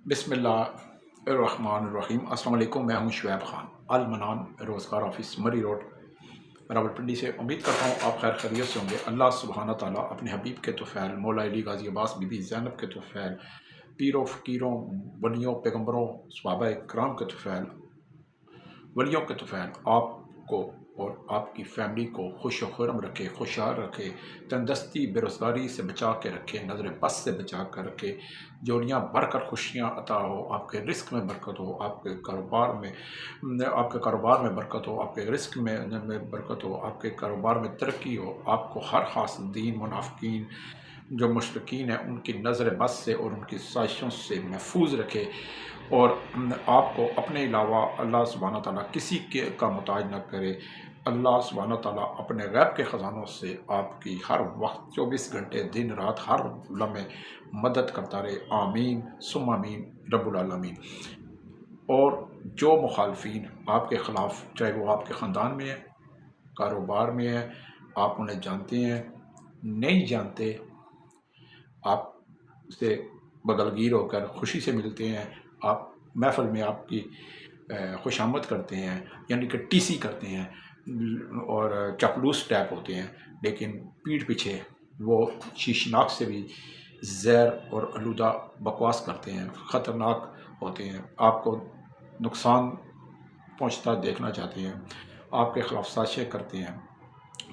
بسم اللہ الرحمن الرحیم۔ السلام علیکم، میں ہوں شعیب خان، المنان روزگار آفس مری روڈ راولپنڈی سے۔ امید کرتا ہوں آپ خیر خیریت سے ہوں گے۔ اللہ سبحانہ تعالیٰ اپنے حبیب کے طفیل مولا علی غازی عباس بی بی زینب کے طفیل پیروں فقیروں ولیوں پیغمبروں صحابہ کرام کے طفیل ولیوں کے طفیل آپ کو اور آپ کی فیملی کو خوش و خرم رکھے، خوشحال رکھے، تندرستی بے روزگاری سے بچا کے رکھے، نظر بس سے بچا کر رکھے، جوڑیاں بھر کر خوشیاں عطا ہو، آپ کے رزق میں برکت ہو، آپ کے کاروبار میں برکت ہو، آپ کے رزق میں برکت ہو، آپ کے کاروبار میں ترقی ہو، آپ کو ہر حاسدین منافقین جو مشرکین ہیں ان کی نظر بس سے اور ان کی سازشوں سے محفوظ رکھے، اور آپ کو اپنے علاوہ اللہ سبحانہ تعالیٰ کسی کا محتاج نہ کرے۔ اللہ سبحانہ تعالیٰ اپنے غیب کے خزانوں سے آپ کی ہر وقت 24 گھنٹے دن رات ہر لمحے مدد کرتا رہے، آمین ثم آمین رب العالمین۔ اور جو مخالفین آپ کے خلاف، چاہے وہ آپ کے خاندان میں ہے، کاروبار میں ہے، آپ انہیں جانتے ہیں نہیں جانتے، آپ سے بغلگیر ہو کر خوشی سے ملتے ہیں، آپ محفل میں آپ کی خوش آمد کرتے ہیں، یعنی کہ ٹی سی کرتے ہیں اور چاپلوس ٹیپ ہوتے ہیں، لیکن پیٹھ پیچھے وہ شیشناک سے بھی زہر اور آلودہ بکواس کرتے ہیں، خطرناک ہوتے ہیں، آپ کو نقصان پہنچتا دیکھنا چاہتے ہیں، آپ کے خلاف سازشیں کرتے ہیں،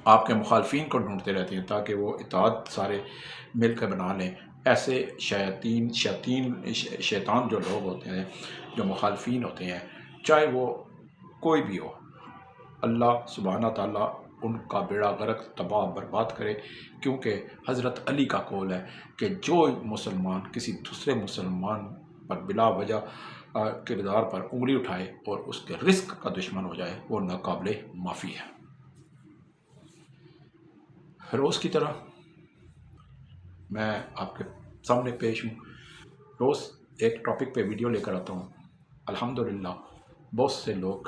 آپ کے مخالفین کو ڈھونڈتے رہتے ہیں تاکہ وہ اطاعت سارے مل کر بنا لیں۔ ایسے شیطان جو لوگ ہوتے ہیں، جو مخالفین ہوتے ہیں، چاہے وہ کوئی بھی ہو، اللہ سبحانہ تعالیٰ ان کا بیڑا غرق تباہ برباد کرے، کیونکہ حضرت علی کا قول ہے کہ جو مسلمان کسی دوسرے مسلمان پر بلا وجہ کردار پر انگلی اٹھائے اور اس کے رزق کا دشمن ہو جائے، وہ ناقابل معافی ہے۔ روز کی طرح میں آپ کے سامنے پیش ہوں، روز ایک ٹاپک پہ ویڈیو لے کر آتا ہوں۔ الحمدللہ بہت سے لوگ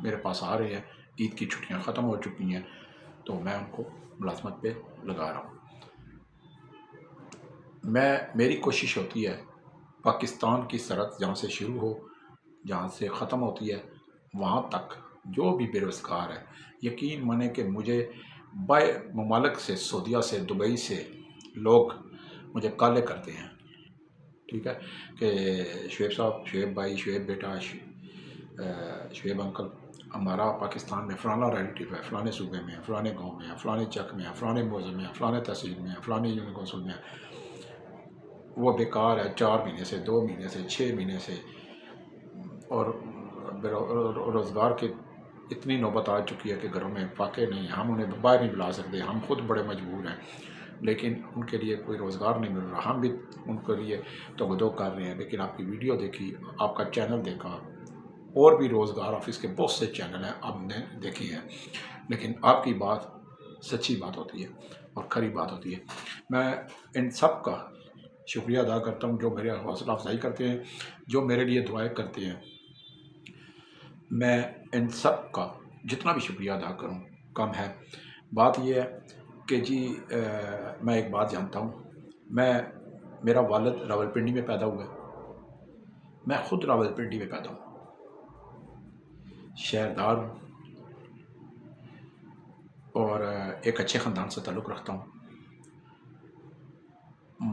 میرے پاس آ رہے ہیں، عید کی چھٹیاں ختم ہو چکی ہیں تو میں ان کو ملازمت پہ لگا رہا ہوں۔ میری کوشش ہوتی ہے پاکستان کی سرحد جہاں سے شروع ہو، جہاں سے ختم ہوتی ہے، وہاں تک جو بھی بے روزگار ہے، یقین مانیں کہ مجھے بائے ممالک سے، سعودیہ سے، دبئی سے لوگ مجھے کالے کرتے ہیں، ٹھیک ہے، کہ شعیب صاحب، شعیب بھائی، شعیب بیٹا، شعیب انکل، ہمارا پاکستان میں فلانا ریلیٹیو ہے، فلانے صوبے میں ہے، فلانے گاؤں میں ہے، فلانے چک میں ہے، فلانے موضوع میں ہے، فلانے تحصیل میں ہے، فلانے یونیورسل میں ہے، وہ بیکار ہے 4 مہینے سے، 2 مہینے سے، 6 مہینے سے، اور روزگار کی اتنی نوبت آ چکی ہے کہ گھروں میں فاقے نہیں، ہم انہیں باہر نہیں بلا سکتے، ہم خود بڑے مجبور ہیں، لیکن ان کے لیے کوئی روزگار نہیں مل رہا، ہم بھی ان کے لیے توغدو کر رہے ہیں۔ لیکن آپ کی ویڈیو دیکھی، آپ کا چینل دیکھا، اور بھی روزگار آفس کے بہت سے چینل ہیں آپ نے دیکھے ہیں، لیکن آپ کی بات سچی بات ہوتی ہے اور کھری بات ہوتی ہے۔ میں ان سب کا شکریہ ادا کرتا ہوں جو میرے حوصلہ افزائی کرتے ہیں، جو میرے لیے دعائیں کرتے ہیں۔ میں ان سب کا جتنا بھی شکریہ ادا کروں کم ہے۔ بات یہ ہے کہ جی میں ایک بات جانتا ہوں، میرا والد راولپنڈی میں پیدا ہوا ہے، میں خود راولپنڈی میں پیدا ہوں، شہردار ہوں، اور ایک اچھے خاندان سے تعلق رکھتا ہوں۔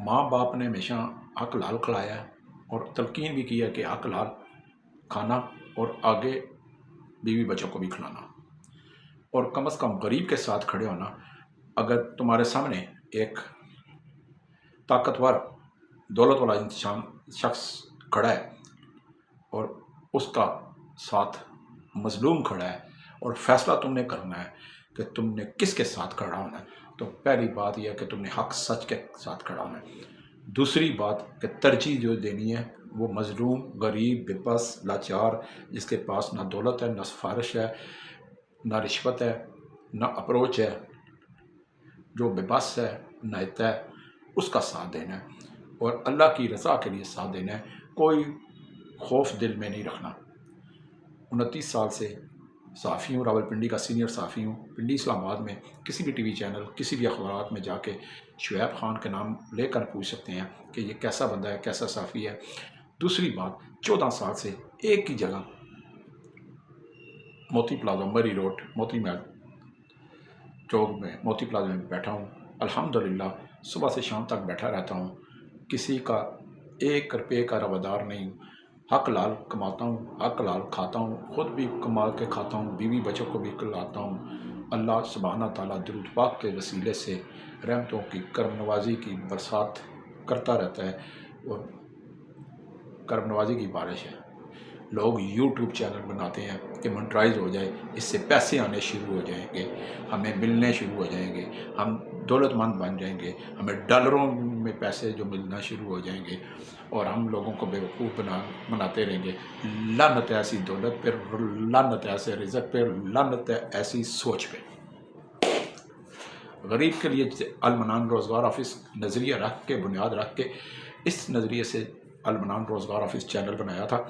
ماں باپ نے ہمیشہ حق لال کھلایا ہے اور تلقین بھی کی ہے کہ حق لال کھانا اور آگے بیوی بچوں کو بھی کھلانا، اور کم از کم غریب کے ساتھ کھڑے ہونا۔ اگر تمہارے سامنے ایک طاقتور دولت والا شخص کھڑا ہے اور اس کا ساتھ مظلوم کھڑا ہے، اور فیصلہ تم نے کرنا ہے کہ تم نے کس کے ساتھ کھڑا ہونا ہے، تو پہلی بات یہ ہے کہ تم نے حق سچ کے ساتھ کھڑا ہونا ہے۔ دوسری بات کہ ترجیح جو دینی ہے وہ مظلوم، غریب، بے بس، لاچار، جس کے پاس نہ دولت ہے، نہ سفارش ہے، نہ رشوت ہے، نہ اپروچ ہے، جو بے بس ہے، نہایت ہے، اس کا ساتھ دینا ہے، اور اللہ کی رضا کے لیے ساتھ دینا ہے، کوئی خوف دل میں نہیں رکھنا۔ 29 سال سے صحافی ہوں، راولپنڈی کا سینئر صحافی ہوں، پنڈی اسلام آباد میں کسی بھی ٹی وی چینل، کسی بھی اخبارات میں جا کے شعیب خان کے نام لے کر پوچھ سکتے ہیں کہ یہ کیسا بندہ ہے، کیسا صحافی ہے۔ دوسری بات، 14 سال سے ایک ہی جگہ موتی پلازا مری روڈ موتی محل چوک میں موتی پلازا میں بیٹھا ہوں، الحمدللہ صبح سے شام تک بیٹھا رہتا ہوں، کسی کا 1 روپے کا روادار نہیں ہوں، حق لال کماتا ہوں، حق لال کھاتا ہوں، خود بھی کما کے کھاتا ہوں، بیوی بچوں کو بھی کھلاتا ہوں۔ اللہ سبحانہ تعالیٰ درود پاک کے وسیلے سے رحمتوں کی کرم نوازی کی برسات کرتا رہتا ہے، اور کرم نوازی کی بارش ہے۔ لوگ یوٹیوب چینل بناتے ہیں کہ منٹرائز ہو جائے، اس سے پیسے آنے شروع ہو جائیں گے، ہمیں ملنے شروع ہو جائیں گے، ہم دولت مند بن جائیں گے، ہمیں ڈالروں میں پیسے جو ملنا شروع ہو جائیں گے، اور ہم لوگوں کو بیوقوف بناتے رہیں گے۔ لعنت ہے ایسی دولت پر، لعنت ہے ایسے رزق پہ، لعنت ہے ایسی سوچ پہ۔ غریب کے لیے المنان روزگار آفس نظریہ رکھ کے، بنیاد رکھ کے، اس نظریے سے المنان روزگار آفس چینل بنایا تھا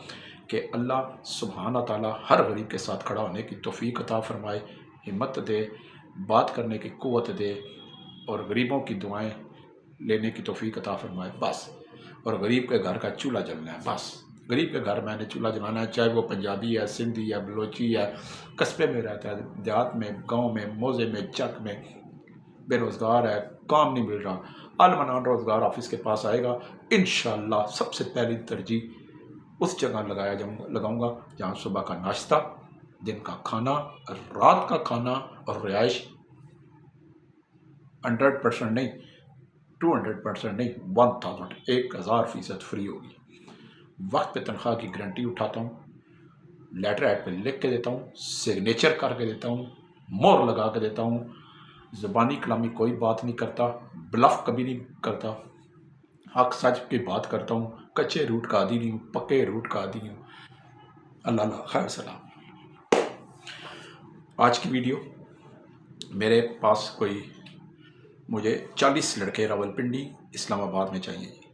کہ اللہ سبحانہ تعالیٰ ہر غریب کے ساتھ کھڑا ہونے کی توفیق عطا فرمائے، ہمت دے، بات کرنے کی قوت دے، اور غریبوں کی دعائیں لینے کی توفیق عطا فرمائے، بس۔ اور غریب کے گھر کا چولہا جلنا ہے، بس۔ غریب کے گھر میں نے چولہا جلانا ہے، چاہے وہ پنجابی ہے، سندھی ہے، بلوچی ہے، قصبے میں رہتا ہے، دیہات میں، گاؤں میں، موزے میں، چک میں، بے روزگار ہے، کام نہیں مل رہا، المنان روزگار آفس کے پاس آئے گا، انشاءاللہ سب سے پہلی ترجیح اس جگہ لگاؤں گا جہاں صبح کا ناشتہ، دن کا کھانا، رات کا کھانا اور رہائش 100% نہیں، 200% نہیں، 1000% فری ہوگی۔ وقت پہ تنخواہ کی گارنٹی اٹھاتا ہوں، لیٹر ہیڈ پہ لکھ کے دیتا ہوں، سگنیچر کر کے دیتا ہوں، مہر لگا کے دیتا ہوں، زبانی کلامی کوئی بات نہیں کرتا، بلف کبھی نہیں کرتا، حق سچ کی بات کرتا ہوں، کچے روٹ کا عادی نہیں ہوں، پکے روٹ کا عادی ہوں۔ اللہ خیر سلام۔ آج کی ویڈیو میرے پاس مجھے 40 لڑکے راولپنڈی اسلام آباد میں چاہیے جی،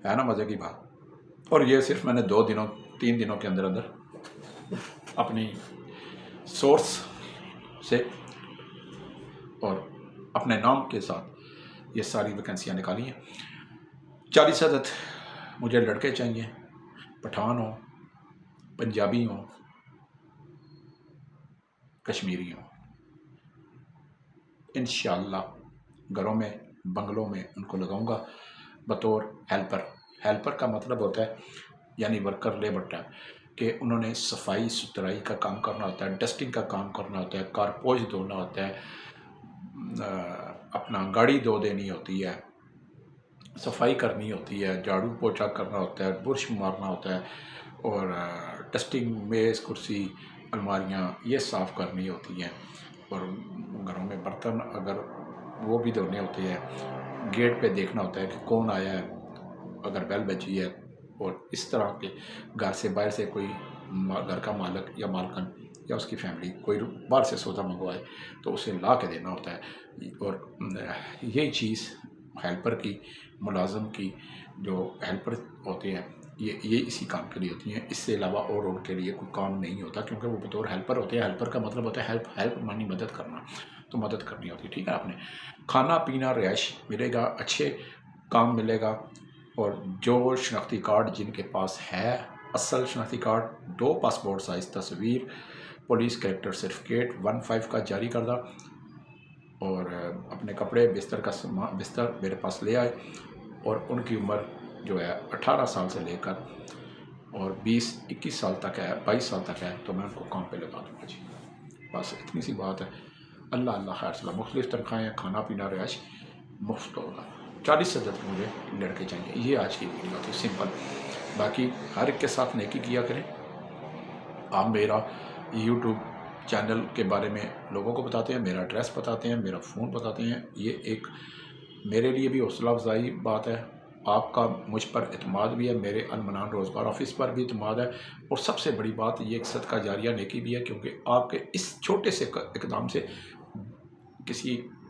ہے نا مزے کی بات۔ اور یہ صرف میں نے 3 دنوں کے اندر اپنی سورس سے اور اپنے نام کے ساتھ یہ ساری ویکنسیاں نکالی ہیں۔ 40 عدد مجھے لڑکے چاہیے، پٹھان ہوں، پنجابی ہوں، کشمیری ہوں، انشاءاللہ گھروں میں، بنگلوں میں ان کو لگاؤں گا بطور ہیلپر۔ ہیلپر کا مطلب ہوتا ہے یعنی ورکر، لیبر ٹائپ، کہ انہوں نے صفائی ستھرائی کا کام کرنا ہوتا ہے، ڈسٹنگ کا کام کرنا ہوتا ہے، کارپوش دھونا ہوتا ہے، اپنا گاڑی دھو دینی ہوتی ہے، صفائی کرنی ہوتی ہے، جھاڑو پوچھا کرنا ہوتا ہے، برش مارنا ہوتا ہے، اور ڈسٹنگ، میز، کرسی، الماریاں یہ صاف کرنی ہوتی ہیں، اور گھروں میں برتن اگر وہ بھی دھونے ہوتے ہیں، گیٹ پہ دیکھنا ہوتا ہے کہ کون آیا ہے اگر بیل بجی ہے، اور اس طرح کے گھر سے باہر سے کوئی گھر کا مالک یا مالکن یا اس کی فیملی کوئی باہر سے سودا منگوائے تو اسے لا کے دینا ہوتا ہے۔ اور یہی چیز ہیلپر کی، ملازم کی، جو ہیلپر ہوتے ہیں یہ اسی کام کے لیے ہوتی ہیں، اس سے علاوہ اور ان کے لیے کوئی کام نہیں ہوتا، کیونکہ وہ بطور ہیلپر ہوتے ہیں۔ ہیلپر کا مطلب ہوتا ہے ہیلپ مانی مدد کرنا، تو مدد کرنی ہوتی ہے، ٹھیک ہے آپ نے۔ کھانا پینا رہائش ملے گا، اچھے کام ملے گا، اور جو شناختی کارڈ جن کے پاس ہے، اصل شناختی کارڈ، 2 پاسپورٹ سائز تصویر، پولیس کریکٹر سرٹیفکیٹ 15 کا جاری کردہ، اور اپنے کپڑے، بستر میرے پاس لے آئے، اور ان کی عمر جو ہے 18 سال سے لے کر اور 20-21 سال تک ہے، 22 سال تک ہے، تو میں ان کو کام پہ لگا دوں گا جی، بس اتنی سی بات ہے۔ اللہ خیر صلاح، مختلف تنخواہیں، کھانا پینا رہائش مفت ہوگا۔ 40 عدد مجھے لڑکے چاہیے، یہ آج کی ویڈیو تھی، سمپل۔ باقی ہر ایک کے ساتھ نیکی کیا کریں۔ آپ میرا یوٹیوب چینل کے بارے میں لوگوں کو بتاتے ہیں، میرا ایڈریس بتاتے ہیں، میرا فون بتاتے ہیں، یہ ایک میرے لیے بھی حوصلہ افزائی بات ہے، آپ کا مجھ پر اعتماد بھی ہے، میرے المنان روزگار آفس پر بھی اعتماد ہے، اور سب سے بڑی بات یہ ایک صدقہ جاریہ نیکی بھی ہے، کیونکہ آپ کے اس چھوٹے سے اقدام سے کسی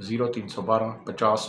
0312 50